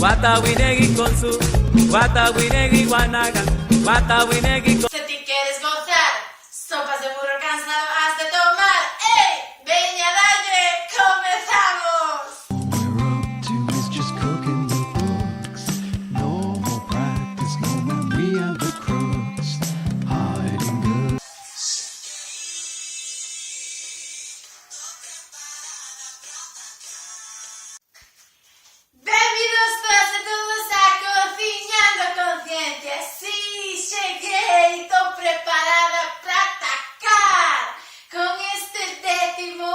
Watawinegi con su, Watawinegi guanaga, Watawinegi con... Si te quieres gozar, sopas de burro cansado has de tomar. ¡Ey! ¡Veña, dalle! ¡Comenzamos! We're up to is just cooking the books. No more practice, no memory of the crooks. Hiding good. Benvidos todos a Cociñando Conciencia. Sí, cheguei, estou preparada para atacar con este décimo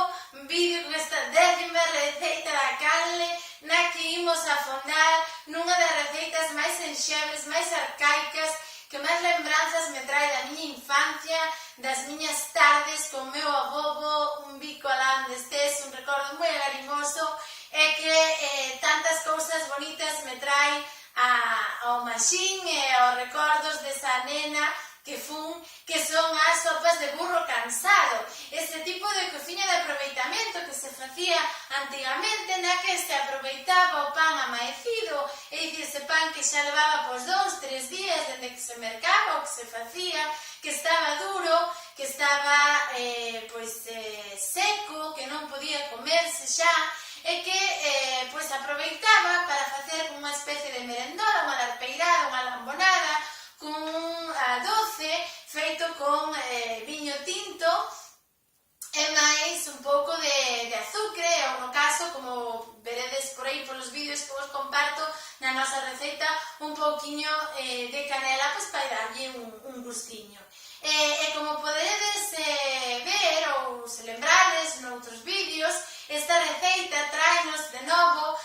vídeo, con esta décima receita da canle na que imos afondar nunha das receitas máis enxebres, máis arcaicas, que máis lembranzas me trae da miña infancia, das miñas tardes con meu abobo, un bico alá onde estés, un recordo moi agarimoso, e que tantas cousas bonitas me trae ao maxín e aos recordos desa nena que fun, que son as sopas de burro cansado. Este tipo de cociña de aproveitamento que se facía antigamente, na que se aproveitaba o pan amaecido, é dicir, ese pan que xa levaba pois 2-3 días dende que se mercaba, o que se facía, que estaba duro, que estaba seco, que non podía comerse xa, e que pois aproveitaba para facer unha especie de merendola, unha larpeirada, unha lambonada, con doce feito con viño tinto e máis un pouco de azucre, ou no caso, como veredes por aí polos vídeos que vos comparto na nosa receita, un pouquiño de canela, pois para darlle un gustiño. E como podedes ver ou se lembrades noutros vídeos, esta receita traenos de novo,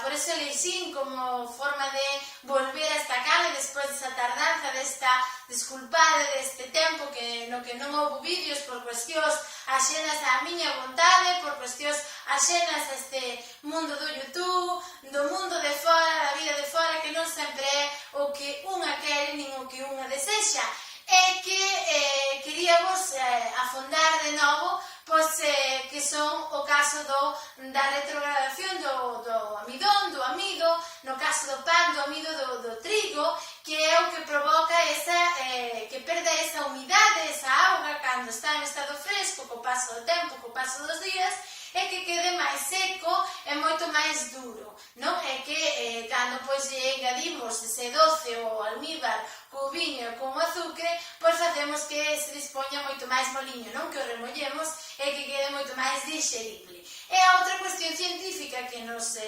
por eso elixín como forma de volver a esta canle despois desa tardanza, desta desculpade deste tempo no que non houve vídeos por cuestións axenas á miña vontade, por cuestións axenas a este mundo do YouTube, do mundo de fora, da vida de fora, que non sempre é o que unha quere nin o que unha desexa. E que queríamos afondar de novo, pois que son o caso da retrogradación do amidón, do amido, no caso do pan, do amido do trigo, que é o que provoca que perda esa umidade, esa auga, cando está en estado fresco, co paso do tempo, co paso dos días, e que quede máis seco e moito máis duro, non? E que cando pois engadimos ese doce ou almíbar co viño e con o azucre, pois facemos que se dispoña moito máis moliño, non? Que o remollemos e que quede moito máis digerible. E a outra cuestión científica que nos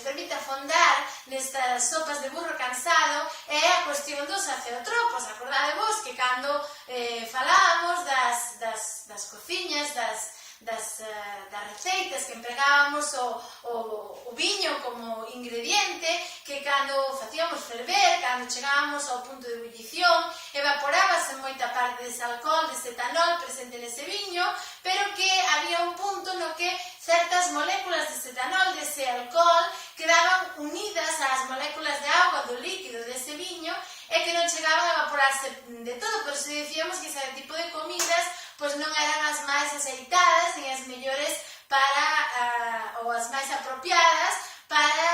permite afondar nestas sopas de burro cansado é a cuestión dos aceotropos. Acordadevos que cando falábamos das cociñas, das receitas que empregábamos o viño como ingrediente, que cando facíamos ferver, cando chegábamos ao punto de ebullición, evaporábase moita parte dese alcohol, dese etanol presente nese viño, pero que había un punto no que certas moléculas dese etanol, dese alcohol, quedaban unidas ás moléculas de auga do líquido dese viño e que non chegaban a evaporarse de todo. Por iso dicíamos que ese tipo de comidas pois non eran as máis aceitadas nin as mellores para ou as máis apropiadas para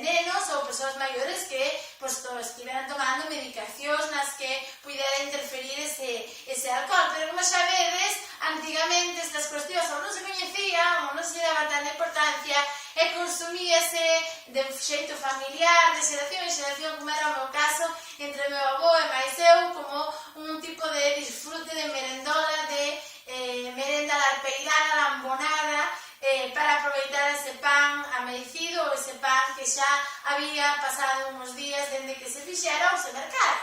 nenos ou persoas maiores que pois estiveran tomando medicacións nas que pudera interferir ese alcohol. Pero como xa vedes, antigamente estas cuestións ou non se coñecían ou non se daba tanta importancia e consumíase de xeito familiar, de xeración en xeración, como era o meu caso, entre meu avó e máis eu, como un tipo de disfrute de merendola, de merenda larpeirada, lambonada, para aproveitar ese pan amanecido ou ese pan que xa había pasado uns días dende que se fixera ou se mercara.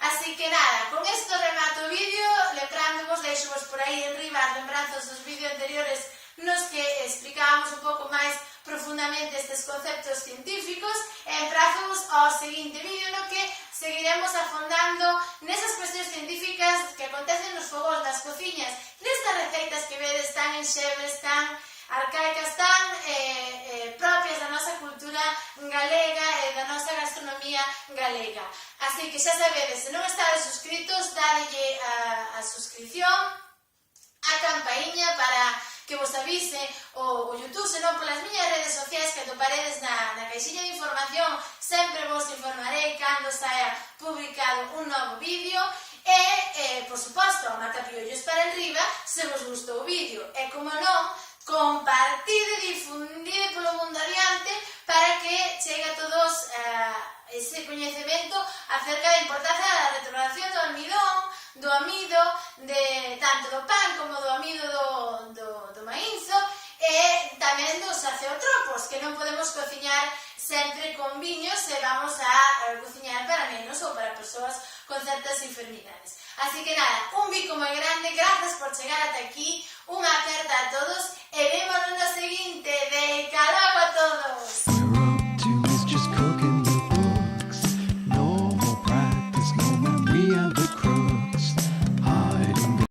Así que nada, con isto remato o vídeo, lembrándonos, deixo-vos por aí en riba as lembranzas dos vídeos anteriores nos que explicábamos un pouco máis profundamente estes conceptos científicos, e emprazamos ao seguinte vídeo no que seguiremos afondando nesas cuestións científicas que acontecen nos fogos das cociñas, nestas receitas que vedes tan enxebres, tan arcaicas, tan propias da nosa cultura galega e da nosa gastronomía galega. Así que xa sabedes, se non estades suscritos, dadelle a suscripción, a campaíña para que vos avise o YouTube, senón polas miñas redes sociais que atoparedes na caixinha de información. Sempre vos informarei cando saia publicado un novo vídeo e, por suposto, marcapiollos para arriba se vos gustou o vídeo. E, como non, compartide e difundide polo mundo adiante para que chegue a todos ese coñecemento acerca da importancia da retrogradación do almidón, do amido, tanto do pan como do amido do maízo, e tamén dos aceotropos, que non podemos cociñar sempre con viño se vamos a cociñar para nenos ou para persoas con certas enfermidades. Así que nada, un bico moi grande, grazas por chegar ata aquí, unha